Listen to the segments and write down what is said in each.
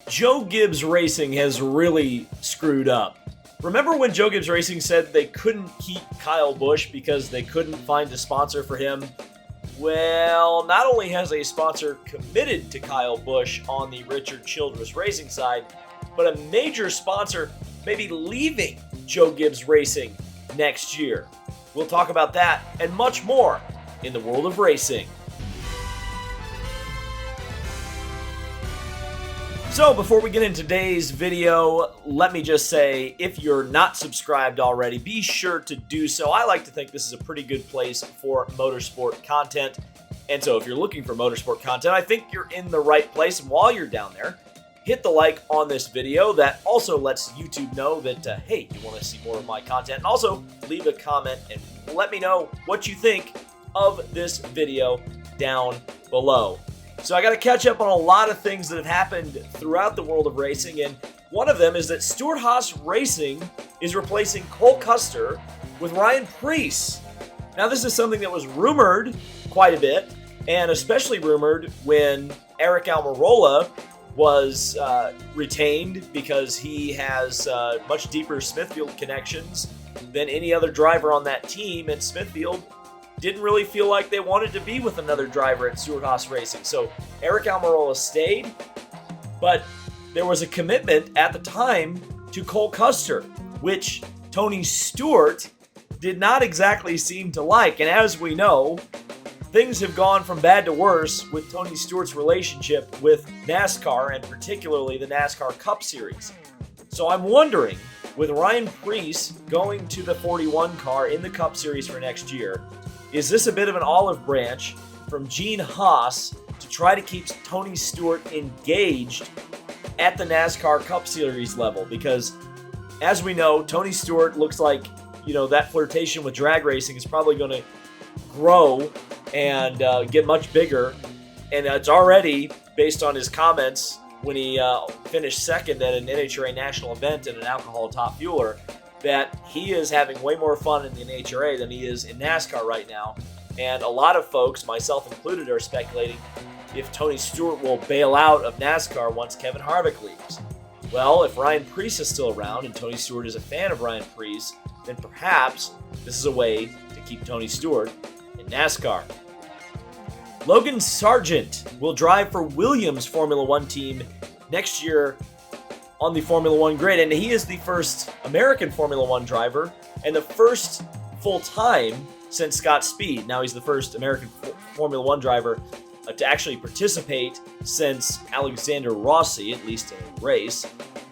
Joe Gibbs Racing has really screwed up. Remember when Joe Gibbs Racing said they couldn't keep Kyle Busch because they couldn't find a sponsor for him? Well, not only has a sponsor committed to Kyle Busch on the Richard Childress Racing side, but a major sponsor may be leaving Joe Gibbs Racing next year. We'll talk about that and much more in the world of racing. So before we get into today's video, let me just say, if you're not subscribed already, be sure to do so. I like to think this is a pretty good place for motorsport content. And so if you're looking for motorsport content, I think you're in the right place. And while you're down there, hit the like on this video. That also lets YouTube know that, hey, you want to see more of my content. And also leave a comment and let me know what you think of this video down below. So I got to catch up on a lot of things that have happened throughout the world of racing, and one of them is that Stewart-Haas Racing is replacing Cole Custer with Ryan Preece. Now this is something that was rumored quite a bit, and especially rumored when Eric Almirola was retained because he has much deeper Smithfield connections than any other driver on that team, and Smithfield didn't really feel like they wanted to be with another driver at Stewart-Haas Racing. So Eric Almirola stayed, but there was a commitment at the time to Cole Custer, which Tony Stewart did not exactly seem to like. And as we know, things have gone from bad to worse with Tony Stewart's relationship with NASCAR, and particularly the NASCAR Cup Series. So I'm wondering, with Ryan Preece going to the 41 car in the Cup Series for next year, is this a bit of an olive branch from Gene Haas to try to keep Tony Stewart engaged at the NASCAR Cup Series level? Because, as we know, Tony Stewart looks like, that flirtation with drag racing is probably going to grow and get much bigger. And it's already, based on his comments when he finished second at an NHRA national event in an alcohol top fueler, that he is having way more fun in the NHRA than he is in NASCAR right now. And a lot of folks, myself included, are speculating if Tony Stewart will bail out of NASCAR once Kevin Harvick leaves. Well, if Ryan Preece is still around and Tony Stewart is a fan of Ryan Preece, then perhaps this is a way to keep Tony Stewart in NASCAR. Logan Sargeant will drive for Williams Formula One team next year on the Formula One grid, and he is the first American Formula One driver and the first full-time since Scott Speed. Now he's the first American Formula One driver to actually participate since Alexander Rossi, at least in a race.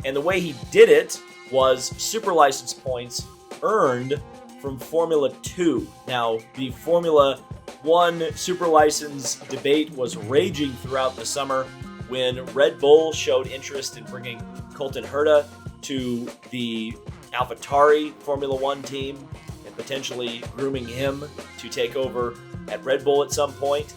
And the way he did it was super license points earned from Formula 2. Now, the Formula 1 super license debate was raging throughout the summer when Red Bull showed interest in bringing Colton Herta to the AlphaTauri Formula One team and potentially grooming him to take over at Red Bull at some point.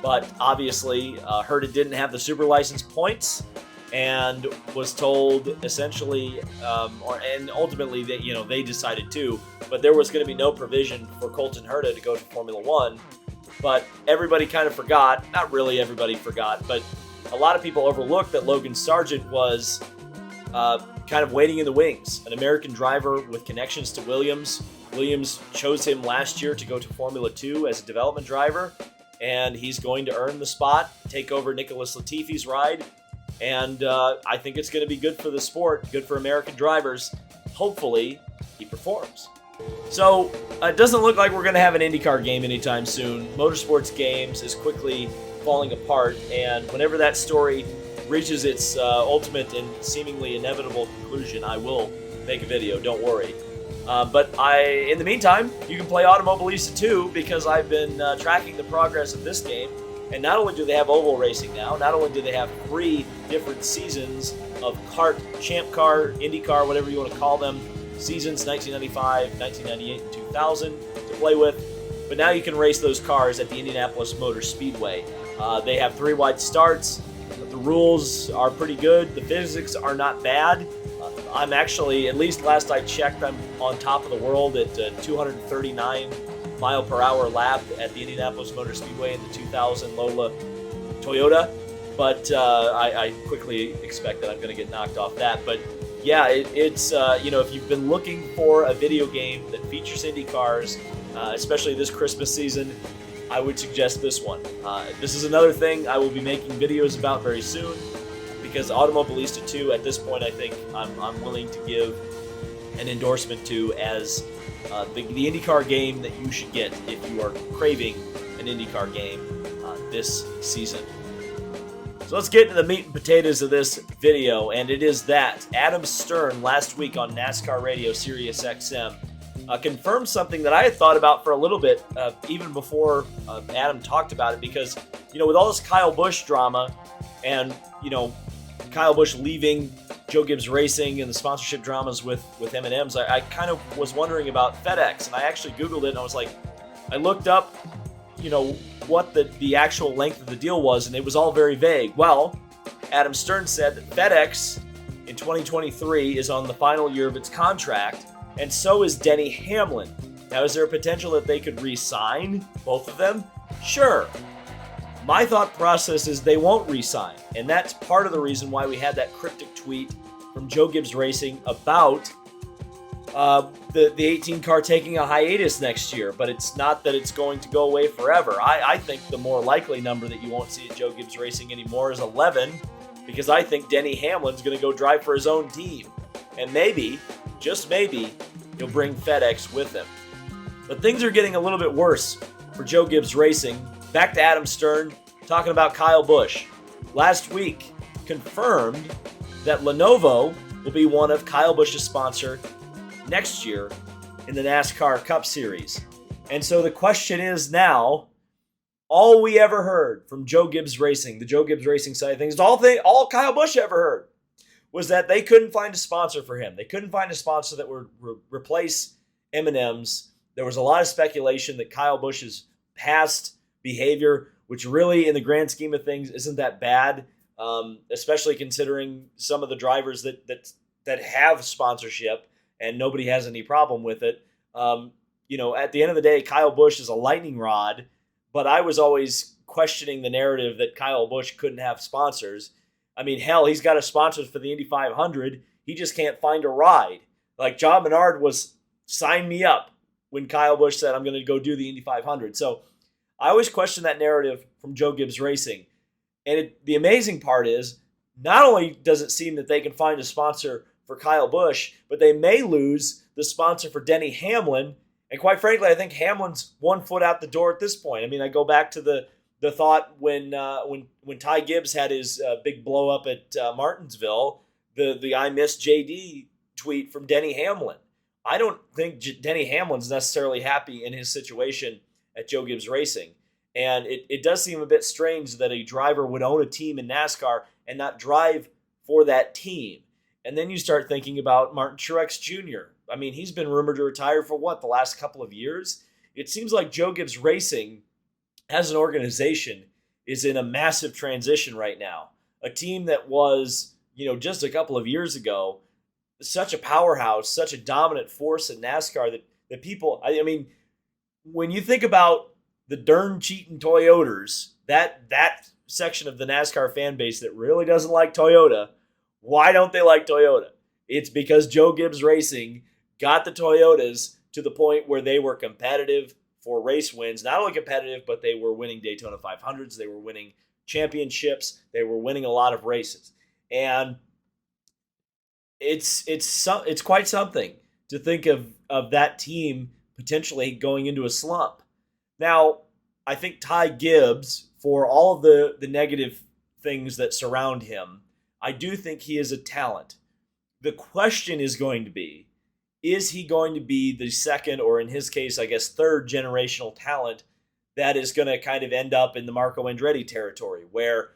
But obviously, Herta didn't have the super license points and was told essentially, and ultimately that they decided to, but there was going to be no provision for Colton Herta to go to Formula One. But everybody kind of forgot, not really everybody forgot, but a lot of people overlooked that Logan Sargeant was kind of waiting in the wings. An American driver with connections to Williams. Williams chose him last year to go to Formula 2 as a development driver, and he's going to earn the spot, take over Nicholas Latifi's ride, and I think it's going to be good for the sport, good for American drivers. Hopefully, he performs. So, it doesn't look like we're going to have an IndyCar game anytime soon. Motorsports games is quickly falling apart, and whenever that story reaches its ultimate and seemingly inevitable conclusion, I will make a video, don't worry. But in the meantime, you can play Automobilista 2 because I've been tracking the progress of this game. And not only do they have oval racing now, not only do they have 3 different seasons of kart, Champ Car, IndyCar, whatever you want to call them, seasons 1995, 1998, and 2000 to play with, but now you can race those cars at the Indianapolis Motor Speedway. They have 3 wide starts. The rules are pretty good. The physics are not bad. I'm actually, at least last I checked, I'm on top of the world at 239 mile per hour lap at the Indianapolis Motor Speedway in the 2000 Lola Toyota. but I quickly expect that I'm going to get knocked off that. But yeah, it's if you've been looking for a video game that features Indy cars, especially this Christmas season, I would suggest this one. This is another thing I will be making videos about very soon, because Automobilista 2, at this point, I think I'm willing to give an endorsement to as the IndyCar game that you should get if you are craving an IndyCar game this season. So let's get into the meat and potatoes of this video, and it is that Adam Stern last week on NASCAR Radio Sirius XM confirmed something that I had thought about for a little bit, even before Adam talked about it, because, with all this Kyle Busch drama and, Kyle Busch leaving Joe Gibbs Racing and the sponsorship dramas with M&M's, I kind of was wondering about FedEx, and I actually Googled it, and I was like, I looked up, what the actual length of the deal was, and it was all very vague. Well, Adam Stern said that FedEx in 2023 is on the final year of its contract, and so is Denny Hamlin. Now, is there a potential that they could re-sign both of them? Sure. My thought process is they won't re-sign, and that's part of the reason why we had that cryptic tweet from Joe Gibbs Racing about the 18 car taking a hiatus next year, but it's not that it's going to go away forever. I think the more likely number that you won't see at Joe Gibbs Racing anymore is 11, because I think Denny Hamlin's going to go drive for his own team, and maybe, just maybe, he'll bring FedEx with him. But things are getting a little bit worse for Joe Gibbs Racing. Back to Adam Stern talking about Kyle Busch. Last week confirmed that Lenovo will be one of Kyle Busch's sponsor next year in the NASCAR Cup Series. And so the question is now, all we ever heard from Joe Gibbs Racing, the Joe Gibbs Racing side of things, all Kyle Busch ever heard was that they couldn't find a sponsor for him. They couldn't find a sponsor that would replace M&M's. There was a lot of speculation that Kyle Busch's past behavior, which really in the grand scheme of things isn't that bad, especially considering some of the drivers that have sponsorship and nobody has any problem with it. At the end of the day, Kyle Busch is a lightning rod, but I was always questioning the narrative that Kyle Busch couldn't have sponsors. I mean, hell, he's got a sponsor for the Indy 500. He just can't find a ride. Like, John Menard was, sign me up when Kyle Busch said, I'm going to go do the Indy 500. So I always question that narrative from Joe Gibbs Racing. And the amazing part is, not only does it seem that they can find a sponsor for Kyle Busch, but they may lose the sponsor for Denny Hamlin. And quite frankly, I think Hamlin's 1 foot out the door at this point. I mean, I go back to the thought when Ty Gibbs had his big blow up at Martinsville, the I miss JD tweet from Denny Hamlin. I don't think Denny Hamlin's necessarily happy in his situation at Joe Gibbs Racing. And it does seem a bit strange that a driver would own a team in NASCAR and not drive for that team. And then you start thinking about Martin Truex Jr. I mean, he's been rumored to retire for the last couple of years? It seems like Joe Gibbs Racing, as an organization, is in a massive transition right now. A team that was, just a couple of years ago, such a powerhouse, such a dominant force in NASCAR that people, I mean, when you think about the darn cheating Toyotas, that section of the NASCAR fan base that really doesn't like Toyota, why don't they like Toyota? It's because Joe Gibbs Racing got the Toyotas to the point where they were competitive for race wins. Not only competitive, but they were winning Daytona 500s. They were winning championships. They were winning a lot of races. And it's quite something to think of that team potentially going into a slump. Now, I think Ty Gibbs, for all of the negative things that surround him, I do think he is a talent. The question is going to be, is he going to be the second, or in his case, I guess, third generational talent that is going to kind of end up in the Marco Andretti territory where,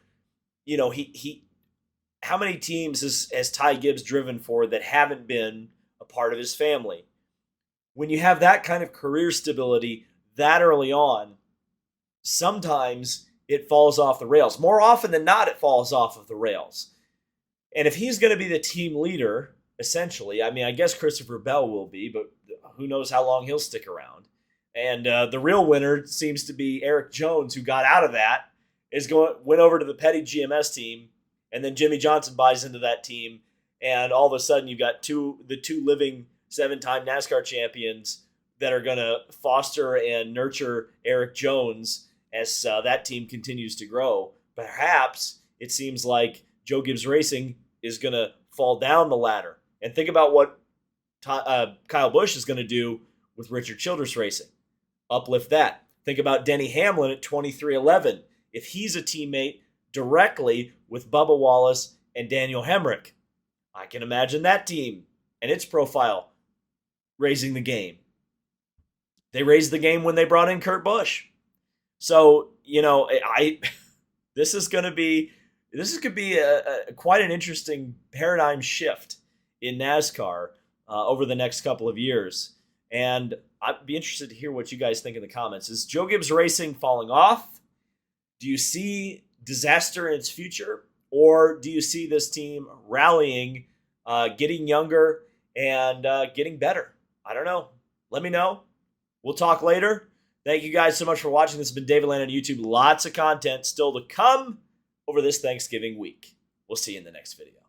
how many teams has Ty Gibbs driven for that haven't been a part of his family? When you have that kind of career stability that early on, sometimes it falls off the rails. More often than not, it falls off of the rails. And if he's going to be the team leader, essentially, I mean, I guess Christopher Bell will be, but who knows how long he'll stick around. And the real winner seems to be Eric Jones, who got out of that went over to the Petty GMS team, and then Jimmy Johnson buys into that team, and all of a sudden you've got the two living 7-time NASCAR champions that are going to foster and nurture Eric Jones as that team continues to grow. Perhaps it seems like Joe Gibbs Racing is going to fall down the ladder. And think about what Kyle Busch is going to do with Richard Childress Racing. Uplift that. Think about Denny Hamlin at 2311. If he's a teammate directly with Bubba Wallace and Daniel Hemrick, I can imagine that team and its profile raising the game. They raised the game when they brought in Kurt Busch. So, this is going to be quite an interesting paradigm shift in NASCAR over the next couple of years. And I'd be interested to hear what you guys think in the comments. Is Joe Gibbs Racing falling off? Do you see disaster in its future? Or do you see this team rallying, getting younger, and getting better? I don't know. Let me know. We'll talk later. Thank you guys so much for watching. This has been David Land on YouTube. Lots of content still to come over this Thanksgiving week. We'll see you in the next video.